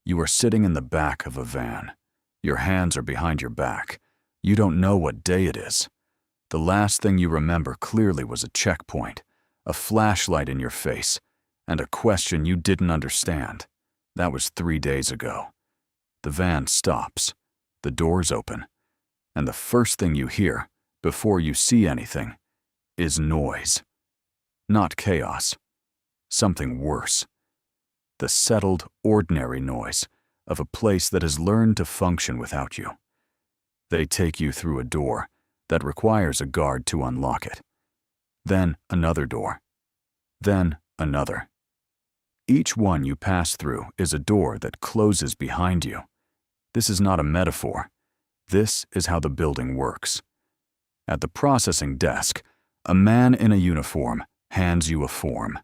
You are sitting in the back of a van. Your hands are behind your back. You don't know what day it is. The last thing you remember clearly was a checkpoint, a flashlight in your face, and a question you didn't understand. That was 3 days ago. The van stops, the doors open, and the first thing you hear, before you see anything, is noise. Not chaos. Something worse. The settled, ordinary noise of a place that has learned to function without you. They take you through a door that requires a guard to unlock it. Then another door. Then another. Each one you pass through is a door that closes behind you. This is not a metaphor. This is how the building works. At the processing desk, a man in a uniform hands you a form.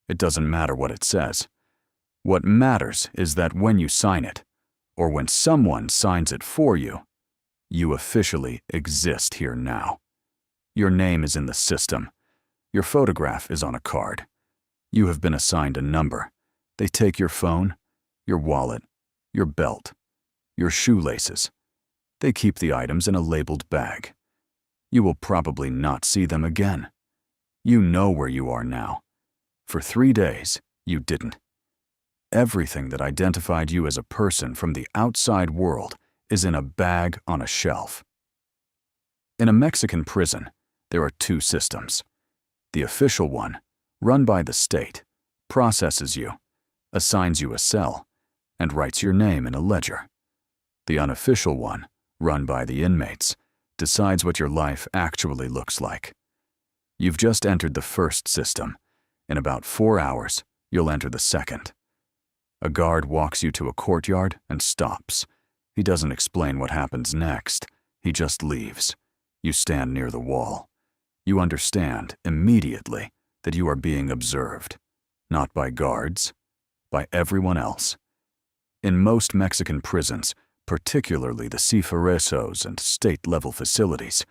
It doesn't matter what it says. What matters is that when you sign it, or when someone signs it for you, you officially exist here now. Your name is in the system. Your photograph is on a card. You have been assigned a number. They take your phone, your wallet, your belt, your shoelaces. They keep the items in a labeled bag. You will probably not see them again. You know where you are now. For 3 days, you didn't. Everything that identified you as a person from the outside world is in a bag on a shelf. In a Mexican prison, there are 2 systems. The official one, run by the state, processes you, assigns you a cell, and writes your name in a ledger. The unofficial one, run by the inmates, decides what your life actually looks like. You've just entered the first system. In about 4 hours, you'll enter the second. A guard walks you to a courtyard and stops. He doesn't explain what happens next. He just leaves. You stand near the wall. You understand immediately that you are being observed, not by guards, by everyone else. In most Mexican prisons, particularly the ciferesos and state-level facilities,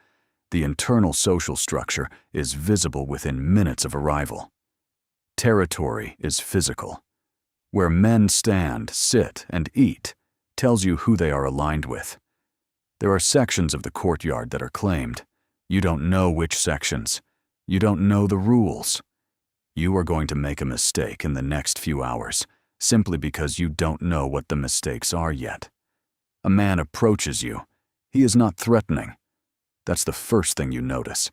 the internal social structure is visible within minutes of arrival. Territory is physical. Where men stand, sit, and eat tells you who they are aligned with. There are sections of the courtyard that are claimed. You don't know which sections. You don't know the rules. You are going to make a mistake in the next few hours, simply because you don't know what the mistakes are yet. A man approaches you. He is not threatening. That's the first thing you notice.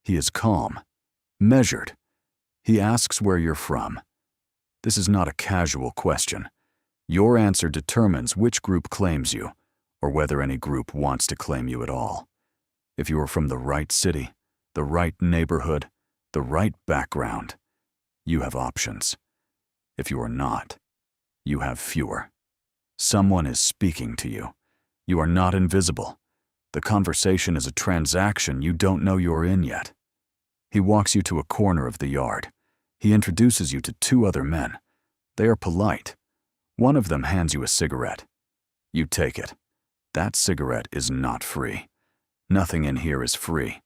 He is calm, measured. He asks where you're from. This is not a casual question. Your answer determines which group claims you, or whether any group wants to claim you at all. If you are from the right city, the right neighborhood, the right background, you have options. If you are not, you have fewer. Someone is speaking to you. You are not invisible. The conversation is a transaction you don't know you're in yet. He walks you to a corner of the yard. He introduces you to 2 other men. They are polite. One of them hands you a cigarette. You take it. That cigarette is not free. Nothing in here is free.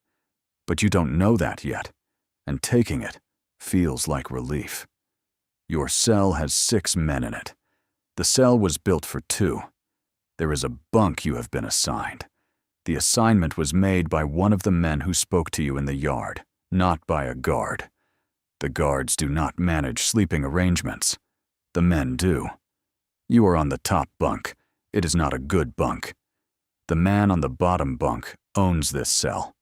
But you don't know that yet, and taking it feels like relief. Your cell has 6 men in it. The cell was built for 2. There is a bunk you have been assigned. The assignment was made by one of the men who spoke to you in the yard, not by a guard. The guards do not manage sleeping arrangements. The men do. You are on the top bunk. It is not a good bunk. The man on the bottom bunk owns this cell.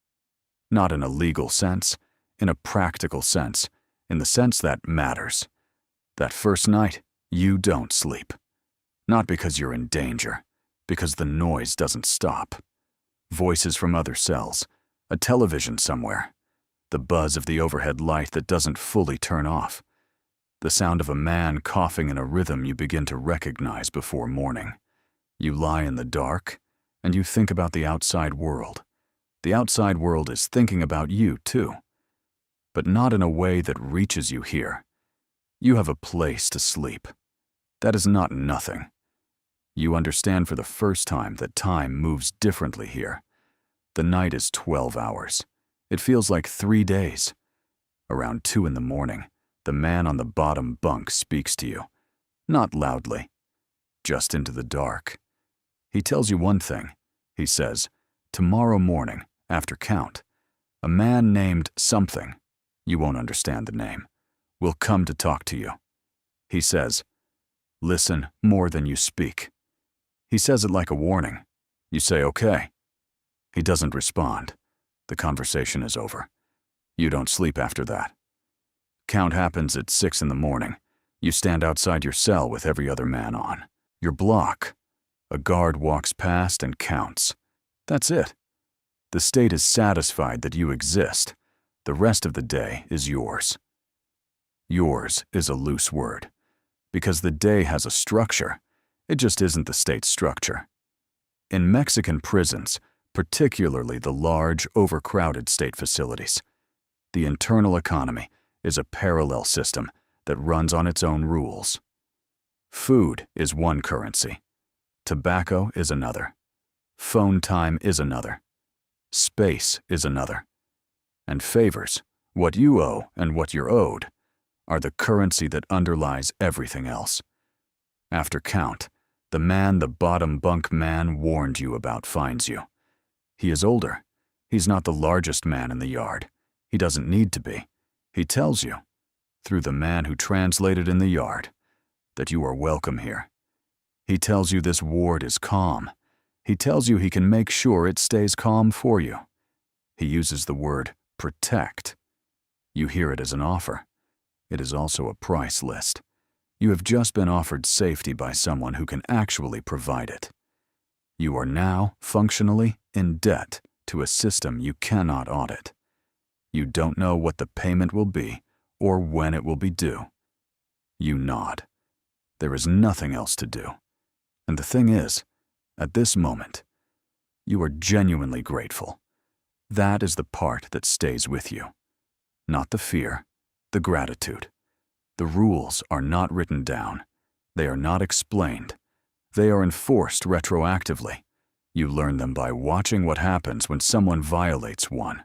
Not in a legal sense, in a practical sense, in the sense that matters. That first night, you don't sleep. Not because you're in danger, because the noise doesn't stop. Voices from other cells, a television somewhere, the buzz of the overhead light that doesn't fully turn off, the sound of a man coughing in a rhythm you begin to recognize before morning. You lie in the dark, and you think about the outside world. The outside world is thinking about you, too. But not in a way that reaches you here. You have a place to sleep. That is not nothing. You understand for the first time that time moves differently here. The night is 12 hours. It feels like 3 days. Around 2 in the morning, the man on the bottom bunk speaks to you. Not loudly. just into the dark. He tells you one thing. He says, tomorrow morning, after count, a man named something, you won't understand the name, will come to talk to you. He says, listen more than you speak. He says it like a warning. You say, okay. He doesn't respond. The conversation is over. You don't sleep after that. Count happens at 6 in the morning. You stand outside your cell with every other man on. Your block. A guard walks past and counts. That's it. The state is satisfied that you exist. The rest of the day is yours. Yours is a loose word, because the day has a structure. It just isn't the state's structure. In Mexican prisons, particularly the large, overcrowded state facilities, the internal economy is a parallel system that runs on its own rules. Food is one currency. Tobacco is another. Phone time is another. Space is another. And favors, what you owe and what you're owed, are the currency that underlies everything else. After count, the man the bottom bunk man warned you about finds you. He is older. He's not the largest man in the yard. He doesn't need to be. He tells you, through the man who translated in the yard, that you are welcome here. He tells you this ward is calm. He tells you he can make sure it stays calm for you. He uses the word protect. You hear it as an offer. It is also a price list. You have just been offered safety by someone who can actually provide it. You are now, functionally, in debt to a system you cannot audit. You don't know what the payment will be or when it will be due. You nod. There is nothing else to do. And the thing is, at this moment, you are genuinely grateful. That is the part that stays with you. Not the fear, the gratitude. The rules are not written down. They are not explained. They are enforced retroactively. You learn them by watching what happens when someone violates one.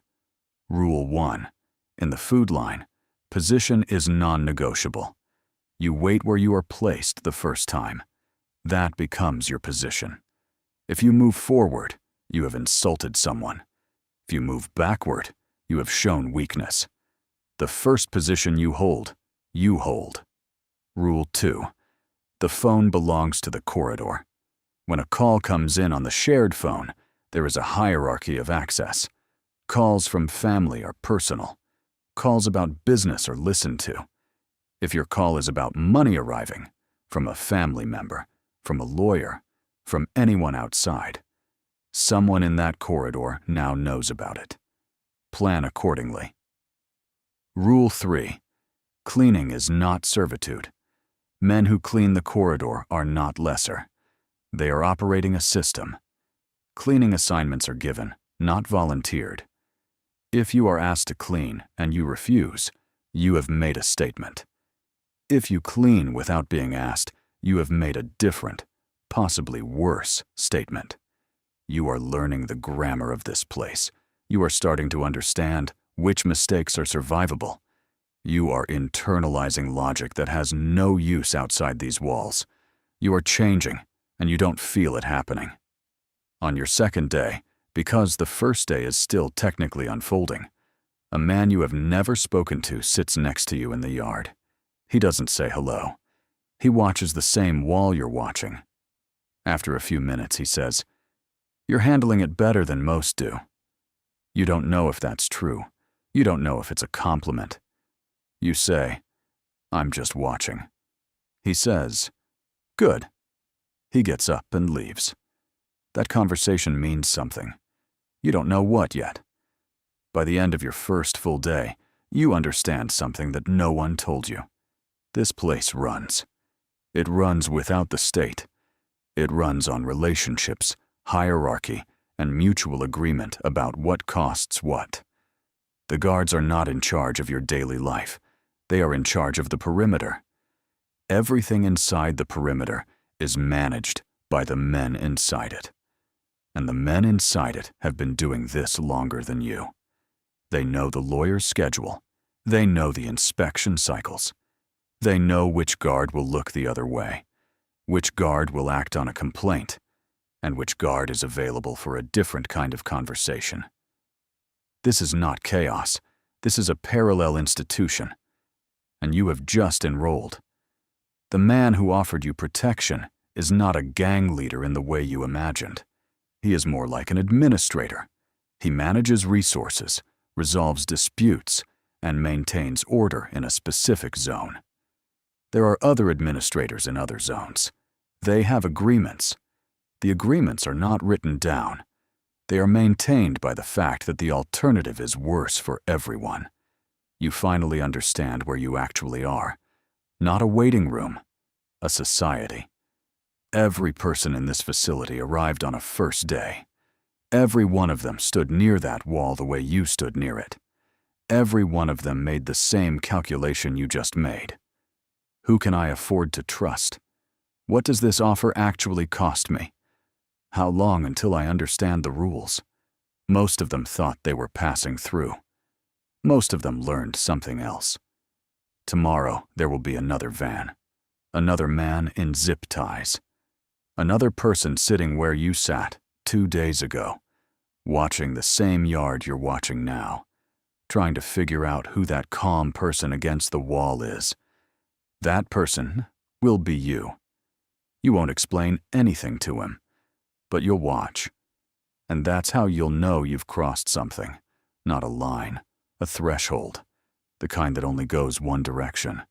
Rule 1. In the food line, position is non-negotiable. You wait where you are placed the first time. That becomes your position. If you move forward, you have insulted someone. If you move backward, you have shown weakness. The first position you hold, you hold. Rule 2. The phone belongs to the corridor. When a call comes in on the shared phone, there is a hierarchy of access. Calls from family are personal. Calls about business are listened to. If your call is about money arriving, from a family member, from a lawyer, from anyone outside, someone in that corridor now knows about it. Plan accordingly. Rule 3. Cleaning is not servitude. Men who clean the corridor are not lesser. They are operating a system. Cleaning assignments are given, not volunteered. If you are asked to clean and you refuse, you have made a statement. If you clean without being asked, you have made a different, possibly worse, statement. You are learning the grammar of this place. You are starting to understand which mistakes are survivable. You are internalizing logic that has no use outside these walls. You are changing, and you don't feel it happening. On your second day, because the first day is still technically unfolding, a man you have never spoken to sits next to you in the yard. He doesn't say hello. He watches the same wall you're watching. After a few minutes, he says, "You're handling it better than most do." You don't know if that's true. You don't know if it's a compliment. You say, "I'm just watching." He says, "Good." He gets up and leaves. That conversation means something. You don't know what yet. By the end of your first full day, you understand something that no one told you. This place runs. It runs without the state. It runs on relationships, hierarchy, and mutual agreement about what costs what. The guards are not in charge of your daily life. They are in charge of the perimeter. Everything inside the perimeter is managed by the men inside it. And the men inside it have been doing this longer than you. They know the lawyer's schedule. They know the inspection cycles. They know which guard will look the other way. which guard will act on a complaint, and which guard is available for a different kind of conversation. This is not chaos. This is a parallel institution, and you have just enrolled. The man who offered you protection is not a gang leader in the way you imagined. He is more like an administrator. He manages resources, resolves disputes, and maintains order in a specific zone. There are other administrators in other zones. They have agreements. The agreements are not written down. They are maintained by the fact that the alternative is worse for everyone. You finally understand where you actually are. Not a waiting room, a society. Every person in this facility arrived on a first day. Every one of them stood near that wall the way you stood near it. Every one of them made the same calculation you just made. Who can I afford to trust? What does this offer actually cost me? How long until I understand the rules? Most of them thought they were passing through. Most of them learned something else. Tomorrow there will be another van. Another man in zip ties. Another person sitting where you sat 2 days ago, watching the same yard you're watching now, trying to figure out who that calm person against the wall is. That person will be you. You won't explain anything to him, but you'll watch. And that's how you'll know you've crossed something, not a line, a threshold, the kind that only goes one direction.